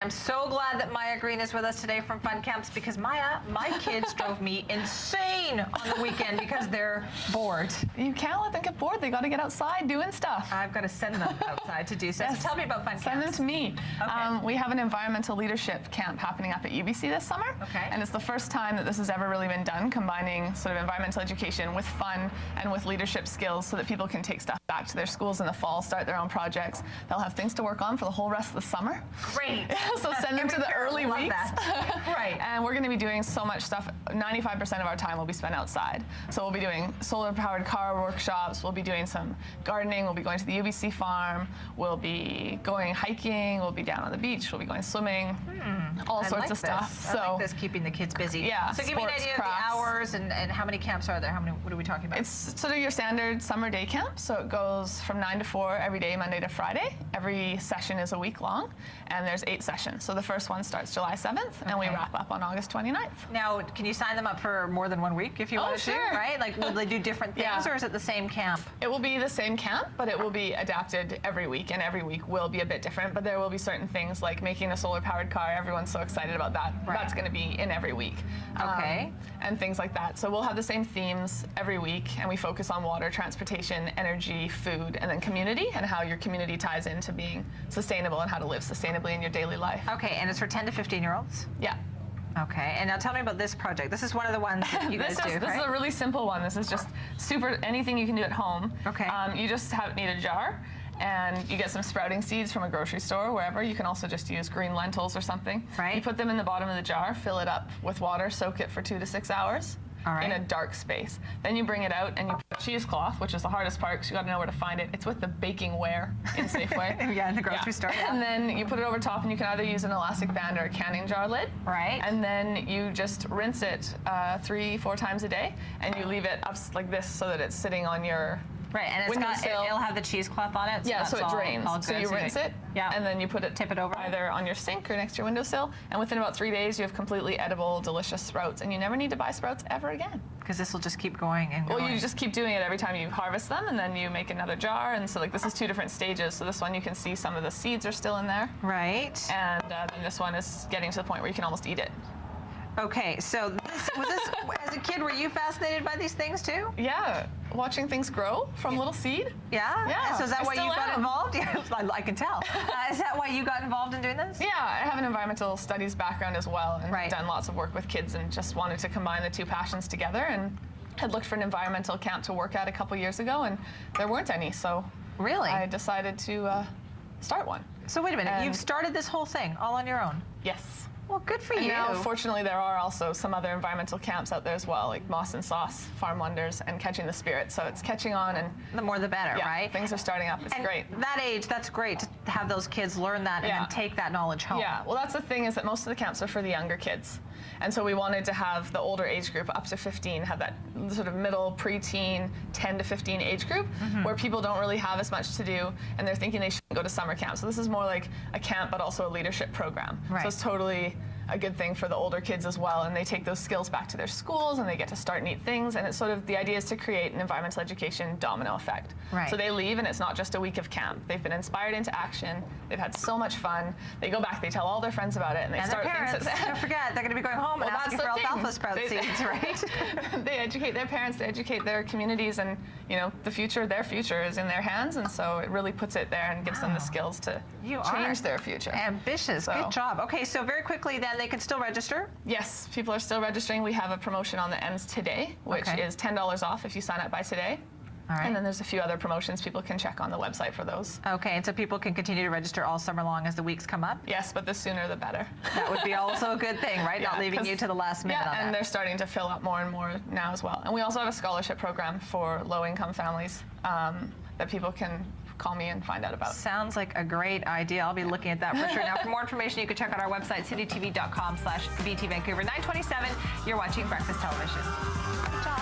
I'm so glad that Maia Green is with us today from Fun Camps because Maia, my kids drove me insane on the weekend because they're bored. You can't let them get bored. They got to get outside doing stuff. I've got to send them outside to do so. Yes. So tell me about Fun Camps. Send them to me. Okay. We have an environmental leadership camp happening up at UBC this summer. Okay. And it's the first time that this has ever really been done, combining sort of environmental education with fun and with leadership skills so that people can take stuff back to their schools in the fall, start their own projects. They'll have things to work on for the whole rest of the summer. Great. So send them to the early weeks. Right. And we're going to be doing so much stuff. 95% of our time will be spent outside. So we'll be doing solar-powered car workshops. We'll be doing some gardening. We'll be going to the UBC farm. We'll be going hiking. We'll be down on the beach. We'll be going swimming. All sorts of stuff. I like this, keeping the kids busy. Yeah. So give me an idea of the hours and how many camps are there? What are we talking about? It's sort of your standard summer day camp. So it goes from 9 to 4 every day, Monday to Friday. Every session is a week long, and there's 8 sessions. So the first one starts July 7th, and we wrap up on August 29th. Now, can you sign them up for more than 1 week if you want to, right? Like, will they do different things, or is it the same camp? It will be the same camp, but it will be adapted every week, and every week will be a bit different. But there will be certain things like making a solar-powered car. Everyone's so excited about that. Right. That's going to be in every week. Okay. And things like that. So we'll have the same themes every week, and we focus on water, transportation, energy, food, and then community, and how your community ties into being sustainable and how to live sustainably in your daily life. Okay, and it's for 10 to 15-year-olds? Yeah. Okay, and now tell me about this project. This is one of the ones that you guys do, This is a really simple one. This is just anything you can do at home. Okay. You just need a jar, and you get some sprouting seeds from a grocery store, wherever. You can also just use green lentils or something. Right. You put them in the bottom of the jar, fill it up with water, soak it for 2 to 6 hours. In a dark space. Then you bring it out and you put cheesecloth, which is the hardest part because you got to know where to find it. It's with the baking ware in Safeway. Yeah, in the grocery store. Yeah. And then you put it over top, and you can either use an elastic band or a canning jar lid. Right. And then you just rinse it 3-4 times a day, and you leave it up like this so that it's sitting on your and it'll have the cheesecloth on it. So it drains. So you rinse it, and then you tip it over either on your sink or next to your windowsill. And within about 3 days, you have completely edible, delicious sprouts, and you never need to buy sprouts ever again. Because this will just keep going and going. Well, you just keep doing it every time you harvest them, and then you make another jar. And so, like, this is 2 different stages. So this one, you can see some of the seeds are still in there. Right. And then this one is getting to the point where you can almost eat it. Okay, so was this as a kid, were you fascinated by these things too? Yeah, watching things grow from little seed. Yeah? Yeah. So is that why you got involved? Yeah, I can tell. Is that why you got involved in doing this? Yeah, I have an environmental studies background as well, and done lots of work with kids, and just wanted to combine the 2 passions together, and had looked for an environmental camp to work at a couple years ago, and there weren't any, so I decided to start one. So wait a minute, you've started this whole thing all on your own? Yes. Well, good for you. Now, fortunately, there are also some other environmental camps out there as well, like Moss and Sauce, Farm Wonders, and Catching the Spirit. So it's catching on, and the more the better, right? Things are starting up. It's great. That age, that's great to have those kids learn that and then take that knowledge home. Yeah. Well, that's the thing, is that most of the camps are for the younger kids, and so we wanted to have the older age group up to 15 have that sort of middle preteen 10 to 15 age group where people don't really have as much to do, and they're thinking they shouldn't go to summer camp. So this is more like a camp, but also a leadership program. Right. So it's totally a good thing for the older kids as well, and they take those skills back to their schools, and they get to start neat things, and it's sort of, the idea is to create an environmental education domino effect. Right. So they leave, and it's not just a week of camp. They've been inspired into action, they've had so much fun, they go back, they tell all their friends about it, and they start their parents, don't forget, they're going to be going home and asking for alfalfa sprout seeds, right? They educate their parents, they educate their communities, and the future, their future is in their hands, and so it really puts it there and gives them the skills to change their future. Ambitious, good job. Okay, so very quickly then, they can still register? Yes, people are still registering. We have a promotion on that ends today, which is $10 off if you sign up by today. All right. And then there's a few other promotions. People can check on the website for those. Okay, and so people can continue to register all summer long as the weeks come up? Yes, but the sooner the better. That would be also a good thing, right? Not leaving you to the last minute on and they're starting to fill up more and more now as well. And we also have a scholarship program for low-income families that people can call me and find out about. Sounds like a great idea. I'll be looking at that for sure. Now, for more information, you can check out our website, citytv.com/BT Vancouver. 9:27, you're watching Breakfast Television. Good job.